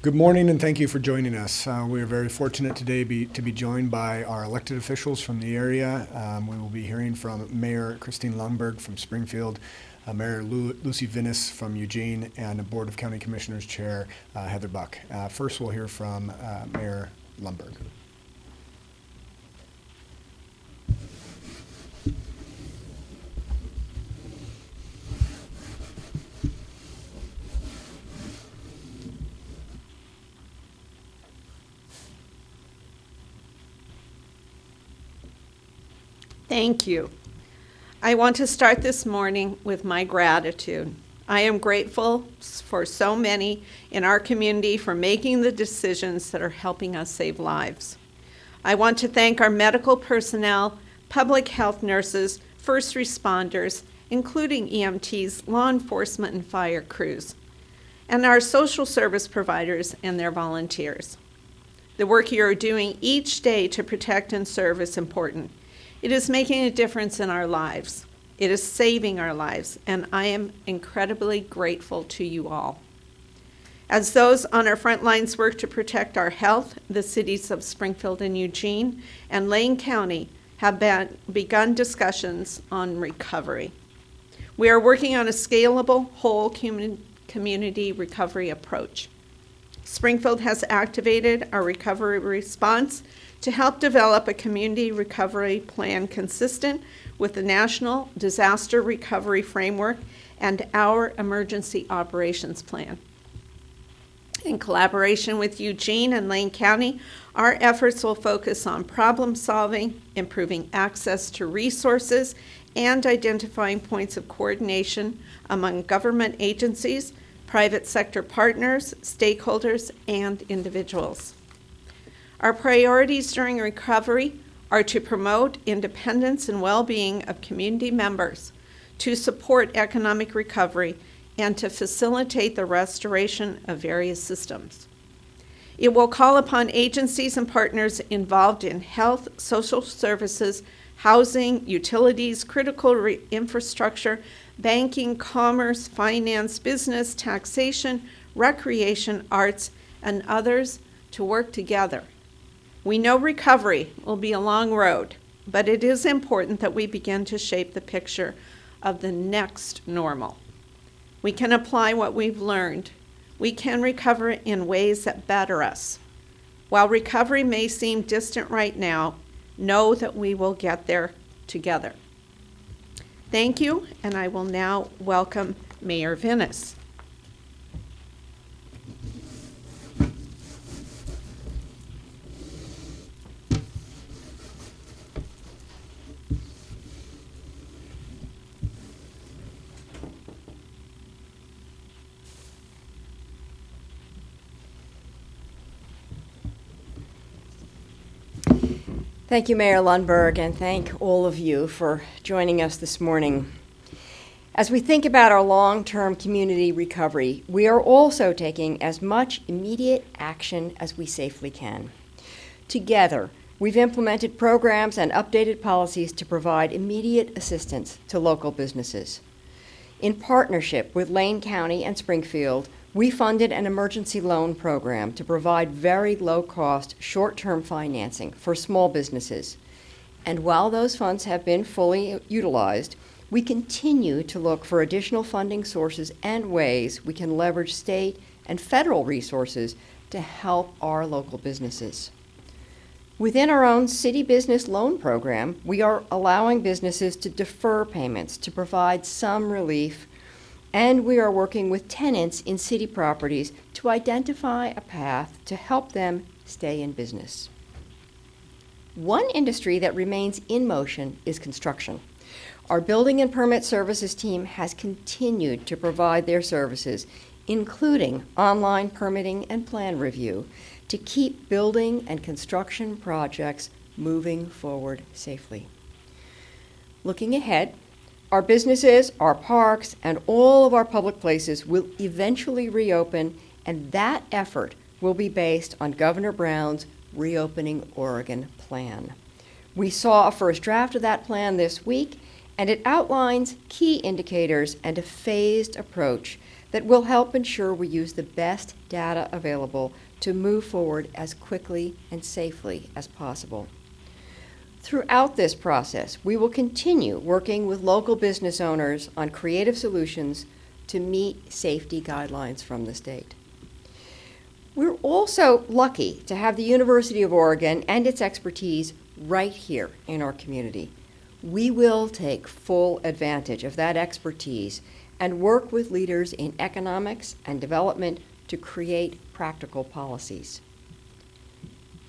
Good morning, and thank you for joining us. We are very fortunate today to be joined by our elected officials from the area. We will be hearing from Mayor Christine Lundberg from Springfield, Mayor Lucy Vinnis from Eugene, and Board of County Commissioners Chair Heather Buck. First, we'll hear from Mayor Lundberg. Thank you. I want to start this morning with my gratitude. I am grateful for so many in our community for making the decisions that are helping us save lives. I want to thank our medical personnel, public health nurses, first responders, including EMTs, law enforcement, and fire crews, and our social service providers and their volunteers. The work you are doing each day to protect and serve is important. It is making a difference in our lives. It is saving our lives, and I am incredibly grateful to you all. As those on our front lines work to protect our health, the cities of Springfield and Eugene and Lane County have begun discussions on recovery. We are working on a scalable, whole community recovery approach. Springfield has activated our recovery response to help develop a community recovery plan consistent with the National Disaster Recovery Framework and our Emergency Operations Plan. In collaboration with Eugene and Lane County, our efforts will focus on problem solving, improving access to resources, and identifying points of coordination among government agencies, private sector partners, stakeholders, and individuals. Our priorities during recovery are to promote independence and well-being of community members, to support economic recovery, and to facilitate the restoration of various systems. It will call upon agencies and partners involved in health, social services, housing, utilities, critical infrastructure, banking, commerce, finance, business, taxation, recreation, arts, and others to work together. We know recovery will be a long road, but it is important that we begin to shape the picture of the next normal. We can apply what we've learned. We can recover in ways that better us. While recovery may seem distant right now, know that we will get there together. Thank you, and I will now welcome Mayor Vinnis. Thank you, Mayor Lundberg, and thank all of you for joining us this morning. As we think about our long-term community recovery, we are also taking as much immediate action as we safely can. Together, we've implemented programs and updated policies to provide immediate assistance to local businesses. In partnership with Lane County and Springfield, we funded an emergency loan program to provide very low-cost, short-term financing for small businesses. And while those funds have been fully utilized, we continue to look for additional funding sources and ways we can leverage state and federal resources to help our local businesses. Within our own city business loan program, we are allowing businesses to defer payments to provide some relief, and we are working with tenants in city properties to identify a path to help them stay in business. One industry that remains in motion is construction. Our building and permit services team has continued to provide their services, including online permitting and plan review, to keep building and construction projects moving forward safely. Looking ahead, our businesses, our parks, and all of our public places will eventually reopen, and that effort will be based on Governor Brown's Reopening Oregon plan. We saw a first draft of that plan this week, and it outlines key indicators and a phased approach that will help ensure we use the best data available to move forward as quickly and safely as possible. Throughout this process, we will continue working with local business owners on creative solutions to meet safety guidelines from the state. We're also lucky to have the University of Oregon and its expertise right here in our community. We will take full advantage of that expertise and work with leaders in economics and development to create practical policies.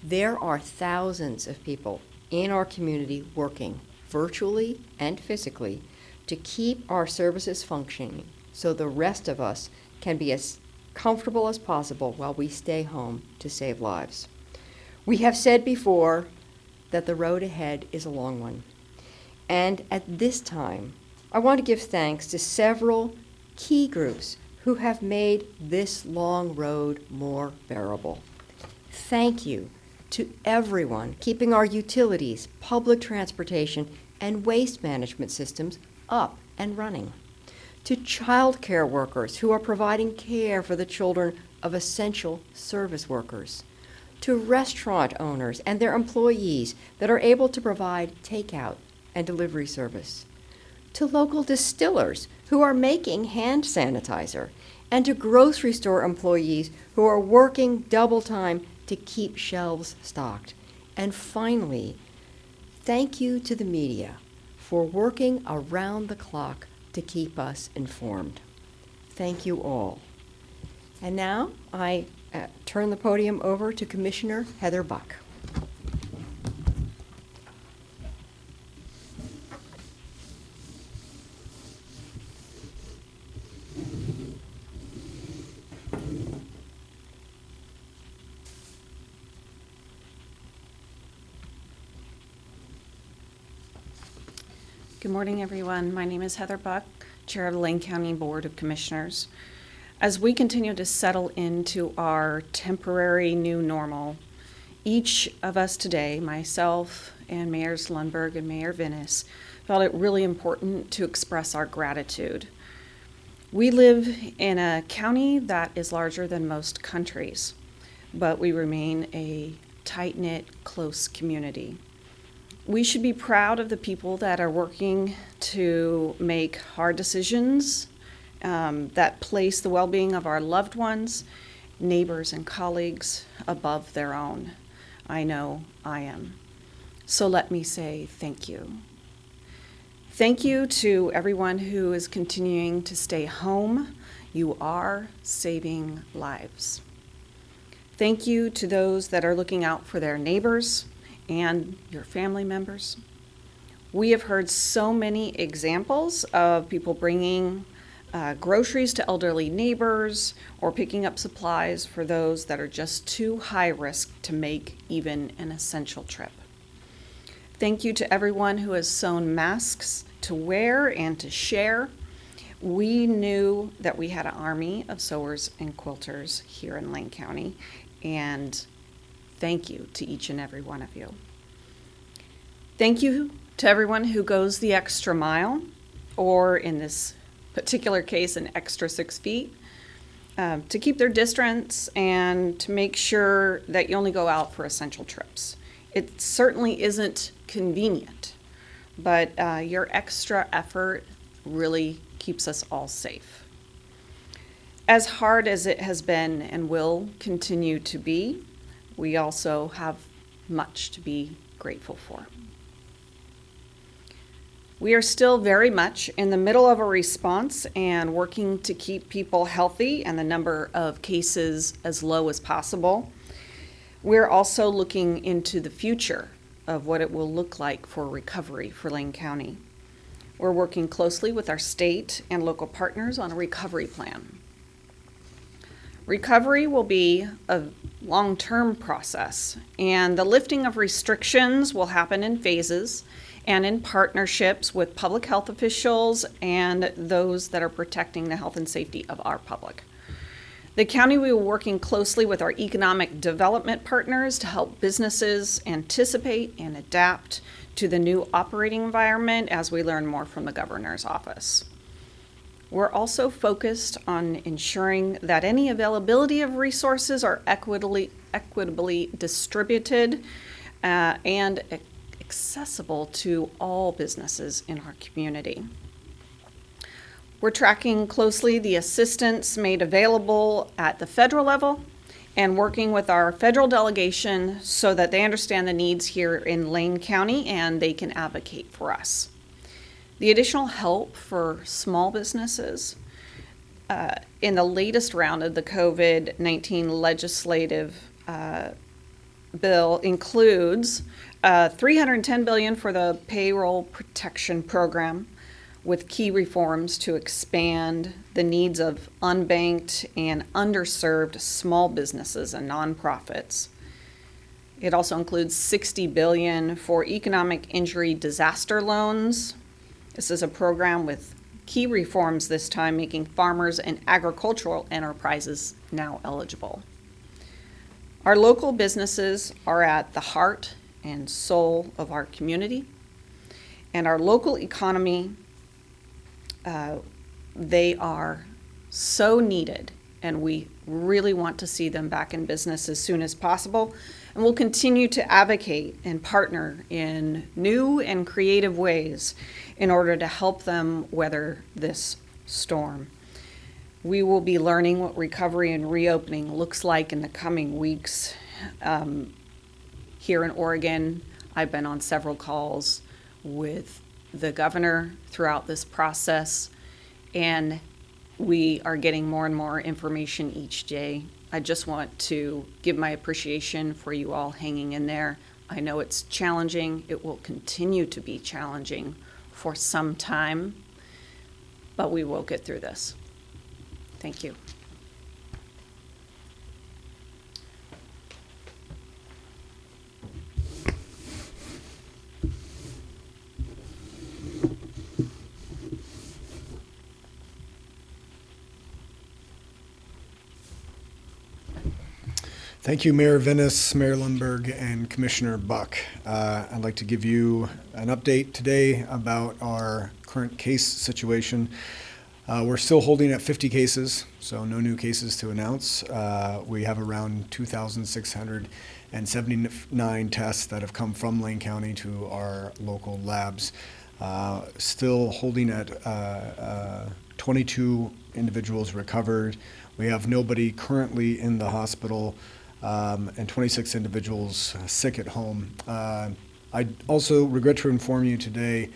There are thousands of people in our community working virtually and physically to keep our services functioning so the rest of us can be as comfortable as possible while we stay home to save lives. We have said before that the road ahead is a long one. And at this time, I want to give thanks to several key groups who have made this long road more bearable. Thank you to everyone keeping our utilities, public transportation, and waste management systems up and running. To child care workers who are providing care for the children of essential service workers. To restaurant owners and their employees that are able to provide takeout and delivery service. To local distillers who are making hand sanitizer, and to grocery store employees who are working double time to keep shelves stocked. And finally, thank you to the media for working around the clock to keep us informed. Thank you all. And now I turn the podium over to Commissioner Heather Buck. Good morning, everyone. My name is Heather Buck, Chair of the Lane County Board of Commissioners. As we continue to settle into our temporary new normal, each of us today, myself and Mayors Lundberg and Mayor Vinnis, felt it really important to express our gratitude. We live in a county that is larger than most countries, but we remain a tight-knit, close community. We should be proud of the people that are working to make hard decisions that place the well-being of our loved ones, neighbors, and colleagues above their own. I know I am. So let me say thank you. Thank you to everyone who is continuing to stay home. You are saving lives. Thank you to those that are looking out for their neighbors and your family members. We have heard so many examples of people bringing groceries to elderly neighbors or picking up supplies for those that are just too high risk to make even an essential trip. Thank you to everyone who has sewn masks to wear and to share. We knew that we had an army of sewers and quilters here in Lane County, and thank you to each and every one of you. Thank you to everyone who goes the extra mile, or in this particular case, an extra 6 feet, to keep their distance and to make sure that you only go out for essential trips. It certainly isn't convenient, but your extra effort really keeps us all safe. As hard as it has been and will continue to be, we also have much to be grateful for. We are still very much in the middle of a response and working to keep people healthy and the number of cases as low as possible. We're also looking into the future of what it will look like for recovery for Lane County. We're working closely with our state and local partners on a recovery plan. Recovery will be a long-term process, and the lifting of restrictions will happen in phases and in partnerships with public health officials and those that are protecting the health and safety of our public. The county will be working closely with our economic development partners to help businesses anticipate and adapt to the new operating environment as we learn more from the governor's office. We're also focused on ensuring that any availability of resources are equitably distributed and accessible to all businesses in our community. We're tracking closely the assistance made available at the federal level and working with our federal delegation so that they understand the needs here in Lane County and they can advocate for us. The additional help for small businesses in the latest round of the COVID-19 legislative bill includes $310 billion for the payroll protection program, with key reforms to expand the needs of unbanked and underserved small businesses and nonprofits. It also includes $60 billion for economic injury disaster loans. This is a program with key reforms this time, making farmers and agricultural enterprises now eligible. Our local businesses are at the heart and soul of our community, and our local economy, they are so needed, and we really want to see them back in business as soon as possible. And we'll continue to advocate and partner in new and creative ways in order to help them weather this storm. We will be learning what recovery and reopening looks like in the coming weeks. Here in Oregon, I've been on several calls with the governor throughout this process, and we are getting more and more information each day. I just want to give my appreciation for you all hanging in there. I know it's challenging. It will continue to be challenging for some time, but we will get through this. Thank you. Thank you, Mayor Venus, Mayor Lundberg, and Commissioner Buck. I'd like to give you an update today about our current case situation. We're still holding at 50 cases, so no new cases to announce. We have around 2,679 tests that have come from Lane County to our local labs. Still holding at 22 individuals recovered. We have nobody currently in the hospital. And 26 individuals sick at home. I also regret to inform you today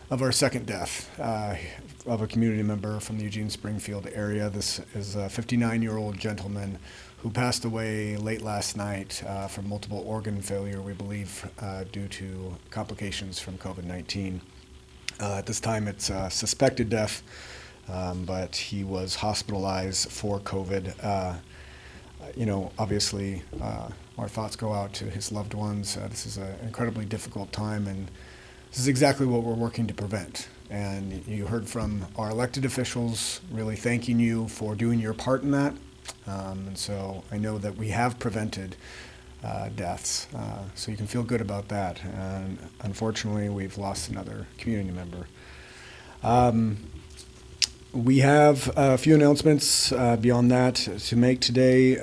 of our second death of a community member from the Eugene Springfield area. This is a 59-year-old gentleman who passed away late last night from multiple organ failure, we believe, due to complications from COVID-19. At this time, it's a suspected death, but he was hospitalized for COVID. Obviously, our thoughts go out to his loved ones. This is an incredibly difficult time, and this is exactly what we're working to prevent. And you heard from our elected officials really thanking you for doing your part in that. And so I know that we have prevented deaths, so you can feel good about that. And unfortunately, we've lost another community member. We have a few announcements beyond that to make today.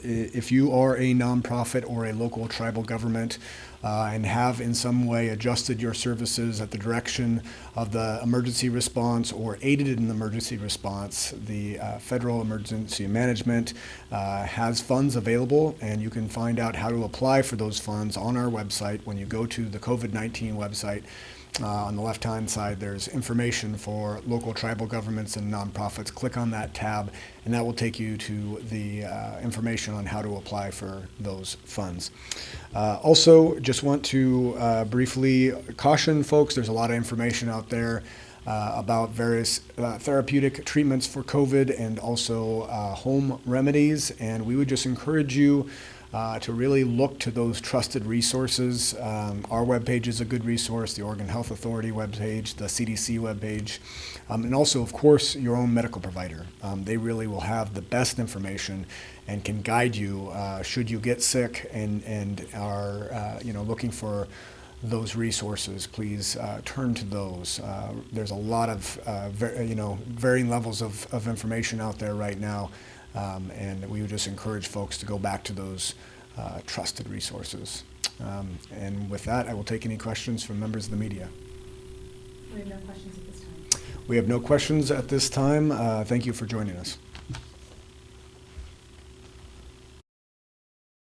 If you are a nonprofit or a local tribal government and have in some way adjusted your services at the direction of the emergency response or aided in the emergency response, the Federal Emergency Management has funds available, and you can find out how to apply for those funds on our website. When you go to the COVID-19 website, on the left-hand side, there's information for local tribal governments and nonprofits. Click on that tab, and that will take you to the information on how to apply for those funds. Also, just want to briefly caution folks, there's a lot of information out there about various therapeutic treatments for COVID and also home remedies, and we would just encourage you to really look to those trusted resources. Our webpage is a good resource, the Oregon Health Authority webpage, the CDC webpage, and also, of course, your own medical provider. They really will have the best information and can guide you should you get sick and are looking for those resources, please turn to those. There's a lot of varying levels of information out there right now, and we would just encourage folks to go back to those trusted resources. And with that, I will take any questions from members of the media. We have no questions at this time. We have no questions at this time. Thank you for joining us.